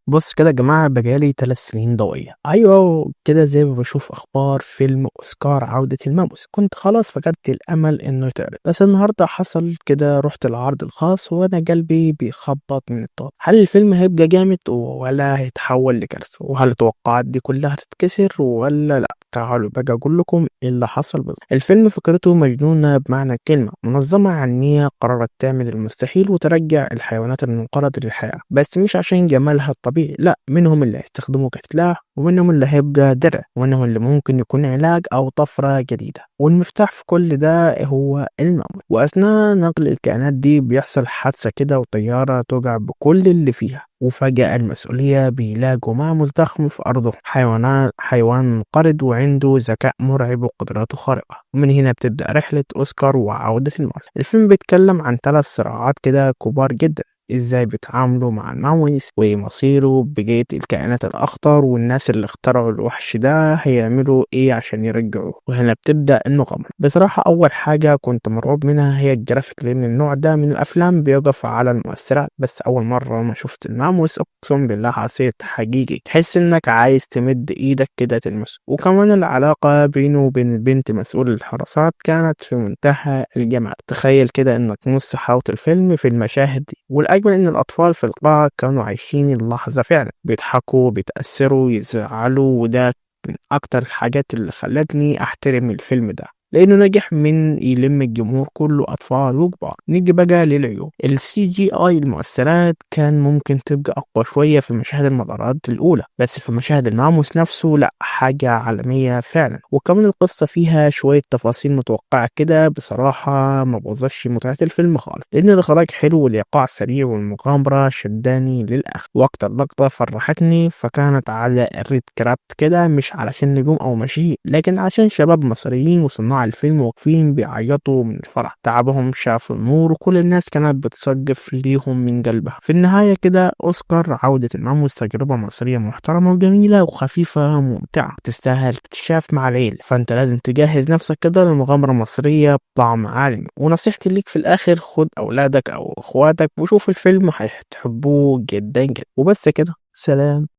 بص كده يا جماعة، بقالي 3 سنين ضوئية. أيوة كده، زي ما بشوف أخبار فيلم أوسكار عودة الماموس كنت خلاص فقدت الأمل إنه يتعرض، بس النهاردة حصل كده، رحت العرض الخاص وأنا قلبي بيخبط من الطاقة. هل الفيلم هيبقى جامد ولا هيتحول لكارثة؟ وهل التوقعات دي كلها هتتكسر ولا لأ؟ تعالوا بقى أقول لكم إيه اللي حصل بالظبط. الفيلم فكرته مجنونة بمعنى الكلمة. منظمة علمية قررت تعمل المستحيل وترجع الحيوانات المنقرضة للحياة، بس مش عشان جمالها الطبيعي، لا، منهم اللي هيستخدموه كسلاح، ومنهم اللي هيبقى درع، ومنهم اللي ممكن يكون علاج أو طفرة جديدة. والمفتاح في كل ده هو الموت. وأثناء نقل الكائنات دي بيحصل حادثة كده، وطيارة توقع بكل اللي فيها، وفجأة المسؤولية بيلاقوا ماموس ضخم في أرضه، حيوان منقرض وعنده ذكاء مرعب وقدراته خارقة. ومن هنا بتبدأ رحلة أوسكار وعودة الماوس. الفيلم بيتكلم عن 3 صراعات كده كبار جدا: ازاي بيتعاملوا مع الماوس، ومصيره، بقية الكائنات الأخطر، والناس اللي اخترعوا الوحش ده هيعملوا ايه عشان يرجعوه. وهنا بتبدأ المغامرة. بصراحة أول حاجة كنت مرعوب منها هي الجرافيك، لأن النوع ده من الأفلام بيقف على المؤثرات، بس أول مرة ما شفت الماموس أقسم بالله حسيت حقيقي، تحس إنك عايز تمد إيدك كده تلمسه. وكمان العلاقة بينه وبين البنت مسؤول الحراسات كانت في منتهى الجمال. تخيل كده إنك نص حاوط الفيلم في المشاهد دي. والأجمل إن الأطفال في القاعة كانوا عايشين اللحظة فعلا، بيضحكوا، بيتأثروا، يزعلوا. وده من أكتر الحاجات اللي خلتني أحترم الفيلم ده، لأنه نجح من يلم الجمهور كله، أطفال وكبار. نيجي بقى للعيوب. CGI المؤثرات كان ممكن تبقى أقوى شوية في مشاهد المطارات الأولى، بس في مشاهد الماموس نفسه لأ، حاجة عالمية فعلا. وكمان القصة فيها شوية تفاصيل متوقعة كده، بصراحة ما بوظفش متعة الفيلم خالص، لأن الإخراج حلو والإيقاع سريع والمغامرة شداني للآخر. وأكتر لقطة فرحتني فكانت على الريد كرافت كده، مش علشان نجوم أو مشاهير، لكن عشان شباب مصريين وصناع الفيلم واقفين بيعيطوا من الفرح. تعبهم شاف النور، وكل الناس كانت بتسقف ليهم من قلبها. في النهاية كده، أوسكار عودة الماموس تجربة مصرية محترمة وجميلة وخفيفة وممتعة، تستاهل اكتشاف مع العيلة. فأنت لازم تجهز نفسك كده لمغامرة مصرية بطعم عالمي. ونصيحتي ليك في الآخر: خد أولادك أو أخواتك وشوف الفيلم، هتحبوه جدا جدا. وبس كده، سلام.